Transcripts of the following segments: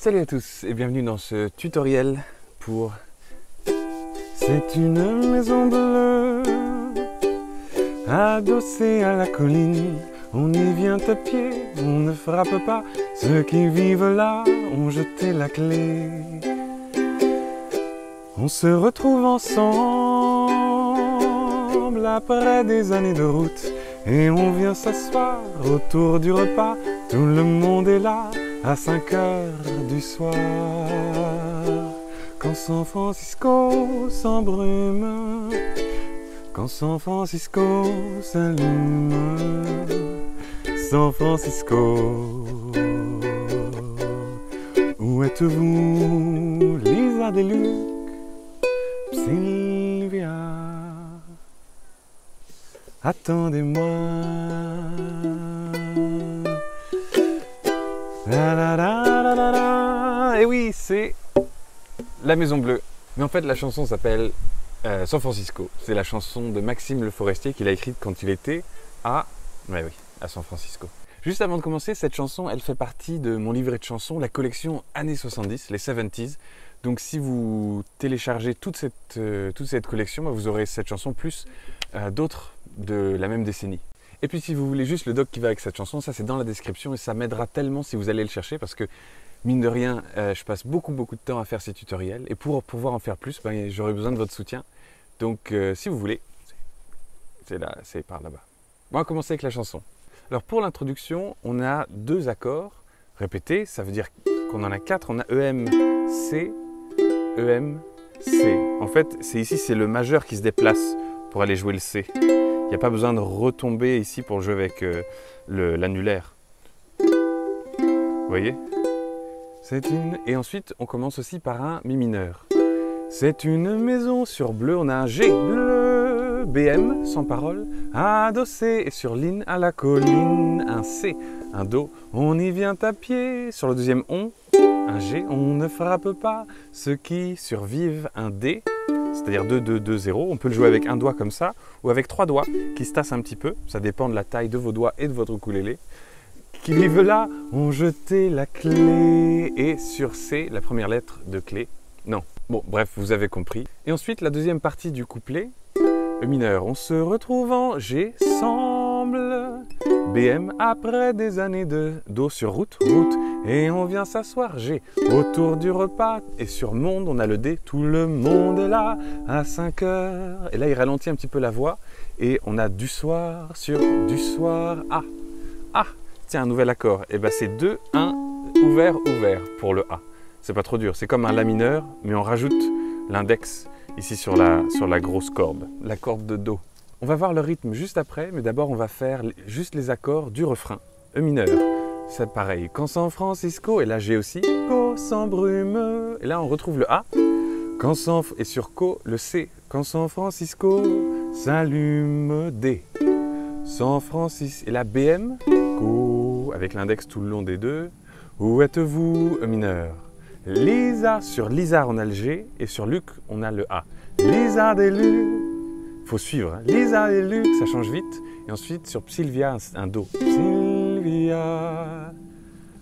Salut à tous et bienvenue dans ce tutoriel pour C'est une maison bleue adossée à la colline. On y vient à pied, on ne frappe pas. Ceux qui vivent là ont jeté la clé. On se retrouve ensemble après des années de route et on vient s'asseoir autour du repas. Tout le monde est là à 5 heures du soir. Quand San Francisco s'embrume, quand San Francisco s'allume, San Francisco, où êtes-vous, Lisa Deluc, Sylvia, attendez-moi. Et oui, c'est La Maison Bleue. Mais en fait, la chanson s'appelle San Francisco. C'est la chanson de Maxime Le Forestier qu'il a écrite quand il était à San Francisco. Juste avant de commencer, cette chanson, elle fait partie de mon livret de chansons, la collection années 70, les 70s. Donc si vous téléchargez toute cette collection, vous aurez cette chanson plus d'autres de la même décennie. Et puis si vous voulez juste le doc qui va avec cette chanson, ça c'est dans la description et ça m'aidera tellement si vous allez le chercher parce que mine de rien, je passe beaucoup de temps à faire ces tutoriels et pour pouvoir en faire plus, j'aurai besoin de votre soutien. Donc si vous voulez, c'est par là-bas. On va commencer avec la chanson. Alors pour l'introduction, on a 2 accords répétés, ça veut dire qu'on en a 4, on a EM, C, EM, C. En fait, c'est le majeur qui se déplace pour aller jouer le C. Il n'y a pas besoin de retomber ici pour jouer avec l'annulaire. Vous voyez? Et ensuite, on commence aussi par un Mi mineur. C'est une maison sur bleu, on a un G bleu, BM, sans parole, adossé et sur ligne à la colline, un C, un Do, on y vient à pied, sur le deuxième on, un G, on ne frappe pas, ceux qui survivent, un D, c'est-à-dire 2, 2, 2, 0, on peut le jouer avec un doigt comme ça, ou avec 3 doigts qui se tassent un petit peu, ça dépend de la taille de vos doigts et de votre ukulélé. Qui vivent là ont jeté la clé, et sur C, la première lettre de clé, non. Bon, bref, vous avez compris. Et ensuite, la deuxième partie du couplet, E mineur, on se retrouve en G, semble, BM, après des années de Do sur route, et on vient s'asseoir, G, autour du repas, et sur monde, on a le D, tout le monde est là, à 5 heures, et là, il ralentit un petit peu la voix, et on a du soir sur du soir, A. A, tiens, un nouvel accord, et ben c'est 2, 1, ouvert, ouvert, pour le A. C'est pas trop dur, c'est comme un La mineur, mais on rajoute l'index ici sur la grosse corde, la corde de Do. On va voir le rythme juste après, mais d'abord on va faire juste les accords du refrain. E mineur, c'est pareil, quand San Francisco, et là G aussi, Co s'embrume, et là on retrouve le A, et sur Co, le C, quand San Francisco s'allume, D, San Francisco, et là BM, Co, avec l'index tout le long des deux, où êtes-vous, E mineur. Lisa, sur Lisa on a le G et sur Luc on a le A. Lisa Deluc, faut suivre, hein. Lisa Deluc, ça change vite. Et ensuite sur Sylvia un Do. Sylvia,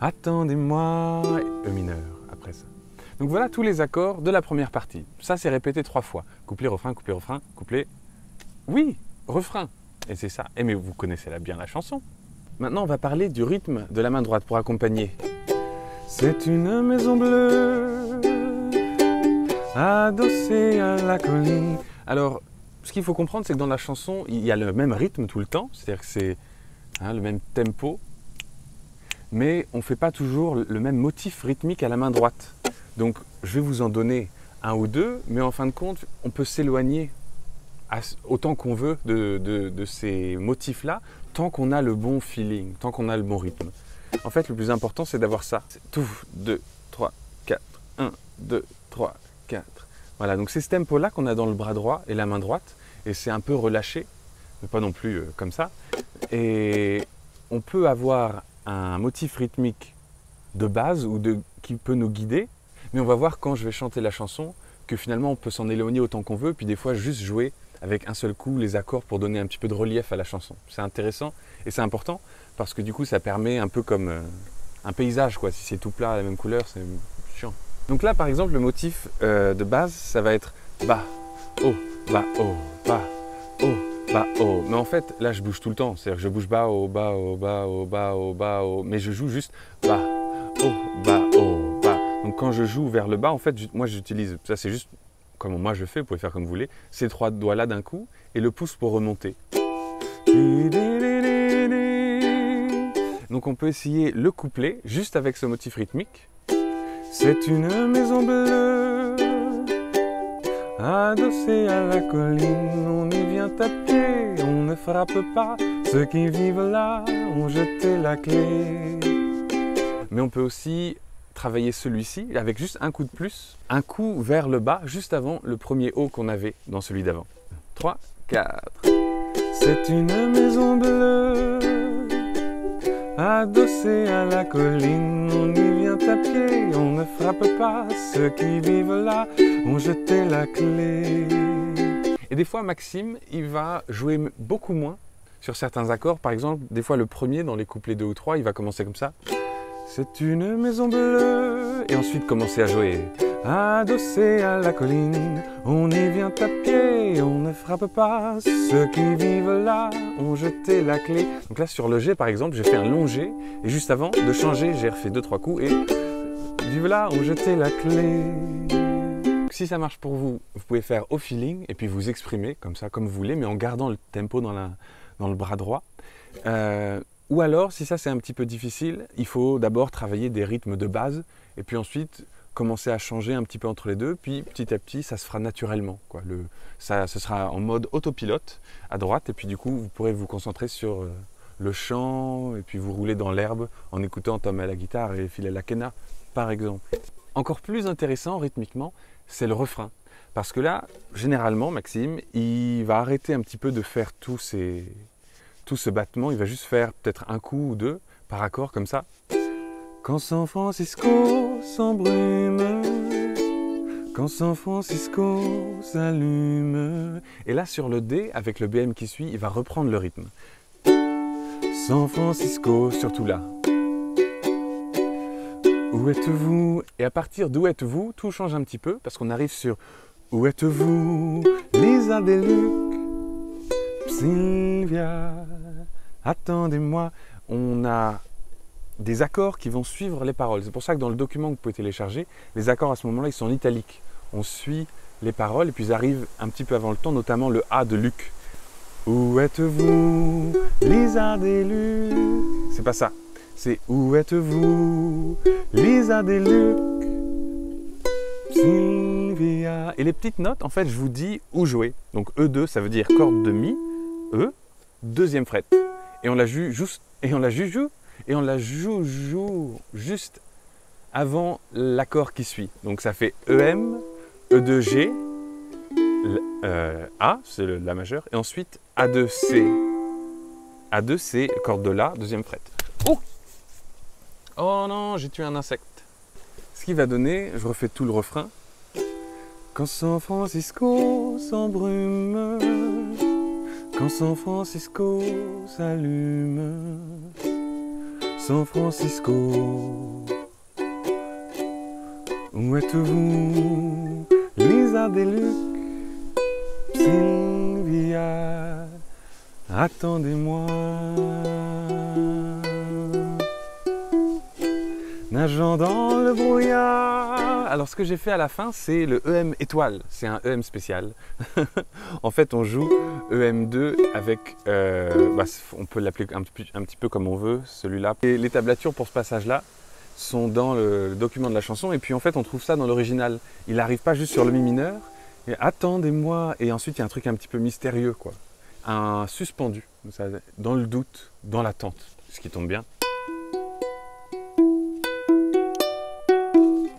attendez-moi, E mineur après ça. Donc voilà tous les accords de la première partie. Ça c'est répété 3 fois. Couplet, refrain, couplet. Oui, refrain. Et c'est ça. Et mais vous connaissez bien la chanson. Maintenant on va parler du rythme de la main droite pour accompagner. C'est une maison bleue, adossée à la colline. Alors, ce qu'il faut comprendre, c'est que dans la chanson, il y a le même rythme tout le temps, c'est-à-dire que c'est le même tempo, mais on ne fait pas toujours le même motif rythmique à la main droite. Donc, je vais vous en donner un ou deux, mais en fin de compte, on peut s'éloigner autant qu'on veut de ces motifs-là, tant qu'on a le bon feeling, tant qu'on a le bon rythme. En fait, le plus important, c'est d'avoir ça. Tout, 2, 3, 4, 1, 2, 3, 4. Voilà, donc c'est ce tempo-là qu'on a dans le bras droit et la main droite. Et c'est un peu relâché, mais pas non plus comme ça. Et on peut avoir un motif rythmique de base qui peut nous guider. Mais on va voir quand je vais chanter la chanson que finalement, on peut s'en éloigner autant qu'on veut. Puis des fois, juste jouer avec un seul coup les accords pour donner un petit peu de relief à la chanson. C'est intéressant et c'est important parce que du coup ça permet un peu comme un paysage, quoi. Si c'est tout plat, la même couleur, c'est chiant. Donc là, par exemple, le motif de base, ça va être bas, haut, bas, haut, bas, haut, bas, haut. Mais en fait, là, je bouge tout le temps. C'est-à-dire que je bouge bas, haut, bas, haut, bas, haut, bas, haut, bas, haut. Mais je joue juste bas, haut, bas, haut, bas. Donc quand je joue vers le bas, en fait, moi, j'utilise, ça c'est juste comme moi je fais, vous pouvez faire comme vous voulez, ces 3 doigts-là d'un coup et le pouce pour remonter. Donc on peut essayer le couplet juste avec ce motif rythmique. C'est une maison bleue, adossée à la colline, on y vient à pied, on ne frappe pas, ceux qui vivent là ont jeté la clé. Mais on peut aussi travailler celui-ci avec juste un coup de plus, un coup vers le bas, juste avant le premier haut qu'on avait dans celui d'avant. 3, 4. C'est une maison bleue, adossée à la colline, on y vient à pied, on ne frappe pas, ceux qui vivent là ont jeté la clé. Et des fois, Maxime, il va jouer beaucoup moins sur certains accords. Par exemple, des fois, le premier, dans les couplets 2 ou 3, il va commencer comme ça. C'est une maison bleue, et ensuite commencer à jouer. Adossé à la colline, on y vient à pied, on ne frappe pas, ceux qui vivent là ont jeté la clé. Donc là sur le G par exemple, j'ai fait un long G, et juste avant de changer, j'ai refait 2-3 coups, et vivent là ont jeté la clé. Donc, si ça marche pour vous, vous pouvez faire au feeling, et puis vous exprimer comme ça, comme vous voulez, mais en gardant le tempo dans le bras droit. Ou alors, si ça c'est un petit peu difficile, il faut d'abord travailler des rythmes de base, et puis ensuite commencer à changer un petit peu entre les deux, puis petit à petit ça se fera naturellement, quoi. Ce sera en mode autopilote à droite, et puis du coup vous pourrez vous concentrer sur le chant, et puis vous rouler dans l'herbe en écoutant Tom à la guitare et Phil à la quena par exemple. Encore plus intéressant rythmiquement, c'est le refrain. Parce que là, généralement, Maxime, il va arrêter un petit peu de faire tout ce battement, il va juste faire peut-être un coup ou 2 par accord comme ça. Quand San Francisco s'embrume, quand San Francisco s'allume. Et là sur le D, avec le BM qui suit, il va reprendre le rythme. San Francisco, surtout là. Où êtes-vous? Et à partir d'où êtes-vous, tout change un petit peu, parce qu'on arrive sur Où êtes-vous? Lisa Deluc, Sylvia, attendez-moi. On a des accords qui vont suivre les paroles. C'est pour ça que dans le document que vous pouvez télécharger, les accords à ce moment-là, ils sont en italique. On suit les paroles et puis ils arrivent un petit peu avant le temps, notamment le A de Luc. Où êtes-vous, Lisa Deluc? C'est pas ça. C'est Où êtes-vous, Lisa Deluc, Sylvia. Et les petites notes, en fait, je vous dis où jouer. Donc E2, ça veut dire corde de Mi, E, deuxième fret. Et on la joue juste, et on la joue juste avant l'accord qui suit. Donc ça fait EM, E2G, A, c'est la majeure, et ensuite A2C. A2C, corde de La, deuxième fret. Oh! Oh non, j'ai tué un insecte. Ce qui va donner, je refais tout le refrain. Quand San Francisco s'embrume, quand San Francisco s'allume, San Francisco, où êtes-vous, Lisa Deluc, Sylvia, attendez-moi. Nageant dans le brouillard. Alors ce que j'ai fait à la fin, c'est le EM étoile. C'est un EM spécial. En fait, on joue EM2 avec, on peut l'appeler un petit peu comme on veut, celui-là. Et les tablatures pour ce passage-là sont dans le document de la chanson. Et puis en fait, on trouve ça dans l'original. Il n'arrive pas juste sur le mi mineur. Et attendez-moi. Et ensuite, il y a un truc un petit peu mystérieux, quoi. Un suspendu, dans le doute, dans l'attente, ce qui tombe bien.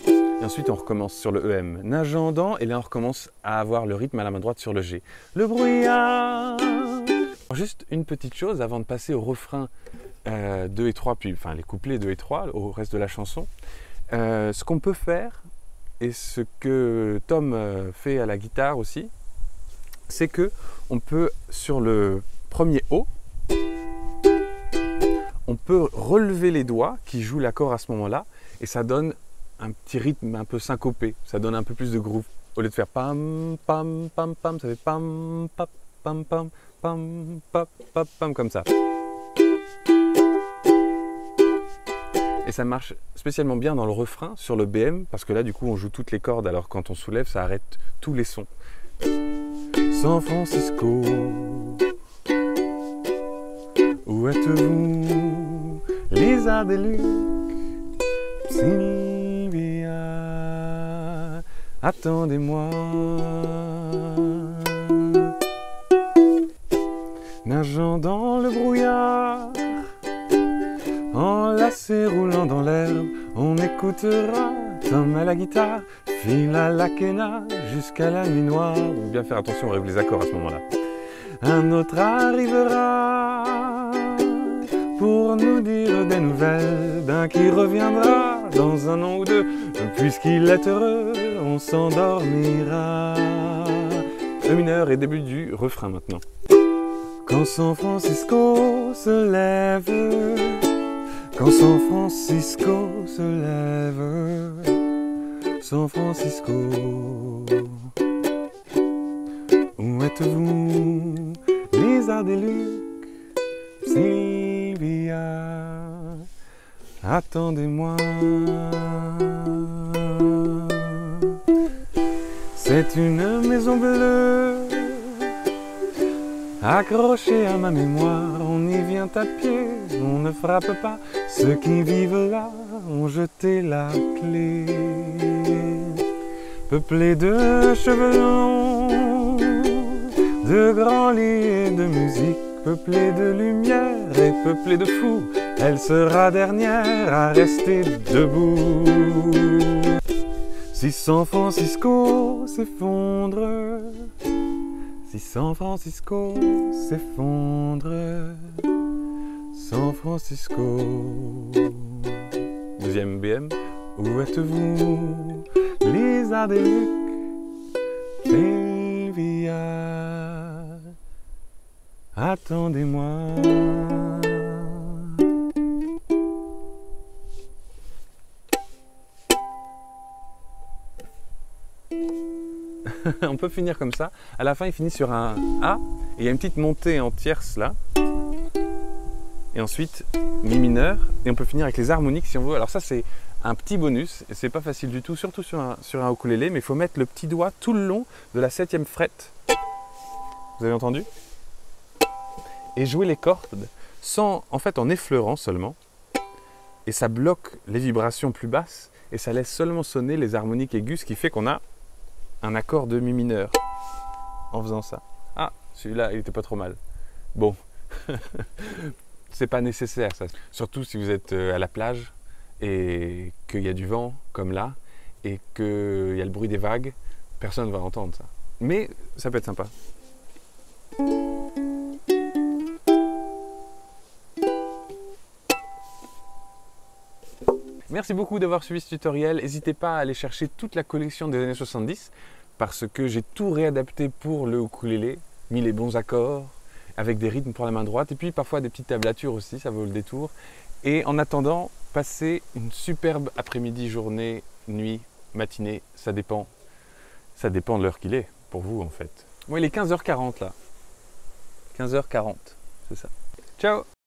Et ensuite, on recommence sur le EM, nageant dans, et là, on recommence à avoir le rythme à la main droite sur le G. Le brouillard. Juste une petite chose avant de passer au refrain 2 et 3, puis enfin les couplets 2 et 3, au reste de la chanson. Ce qu'on peut faire, et ce que Tom fait à la guitare aussi, c'est que on peut, sur le premier O, on peut relever les doigts qui jouent l'accord à ce moment-là et ça donne un petit rythme un peu syncopé, ça donne un peu plus de groove. Au lieu de faire pam, pam, pam, pam, ça fait pam, pam, pam, pam, pam, pam, pam, pam, comme ça. Et ça marche spécialement bien dans le refrain, sur le BM, parce que là, du coup, on joue toutes les cordes, alors quand on soulève, ça arrête tous les sons. San Francisco, où êtes-vous, Lisa Deluc, Sylvia, attendez-moi. Nageant dans le brouillard, enlacé roulant dans l'herbe, on écoutera Tom à la guitare, Phil à la quena, jusqu'à la nuit noire. Ou bien faire attention, on rêve les accords à ce moment-là. Un autre arrivera pour nous dire des nouvelles d'un qui reviendra dans un an ou deux. Puisqu'il est heureux, on s'endormira. Le mineur et début du refrain maintenant. Quand San Francisco se lève, quand San Francisco se lève, San Francisco, où êtes-vous, Lisa Deluc, Sylvia, attendez-moi. C'est une maison bleue, accrochée à ma mémoire, on y vient à pied, on ne frappe pas. Ceux qui vivent là ont jeté la clé. Peuplée de cheveux longs, de grands lits et de musique, peuplée de lumière et peuplée de fous, elle sera dernière à rester debout. Si San Francisco s'effondre, si San Francisco s'effondre, San Francisco. Deuxième BM. Où êtes-vous, Lisa Deluc, Sylvia, attendez-moi. On peut finir comme ça. À la fin, il finit sur un A et il y a une petite montée en tierce là. Et ensuite, Mi mineur. Et on peut finir avec les harmoniques si on veut. Alors ça, c'est un petit bonus. Et c'est pas facile du tout, surtout sur un ukulélé. Mais il faut mettre le petit doigt tout le long de la 7e frette. Vous avez entendu? Et jouer les cordes sans, en fait, en effleurant seulement. Et ça bloque les vibrations plus basses. Et ça laisse seulement sonner les harmoniques aiguës, ce qui fait qu'on a un accord de Mi mineur en faisant ça. Ah, celui-là, il était pas trop mal. Bon, c'est pas nécessaire ça. Surtout si vous êtes à la plage et qu'il y a du vent, comme là, et qu'il y a le bruit des vagues, personne ne va entendre ça. Mais ça peut être sympa. Merci beaucoup d'avoir suivi ce tutoriel. N'hésitez pas à aller chercher toute la collection des années 70 parce que j'ai tout réadapté pour le ukulélé, mis les bons accords, avec des rythmes pour la main droite et puis parfois des petites tablatures aussi, ça vaut le détour. Et en attendant, passez une superbe après-midi, journée, nuit, matinée, ça dépend de l'heure qu'il est pour vous en fait. Moi il est 15h40 là, 15h40, c'est ça. Ciao!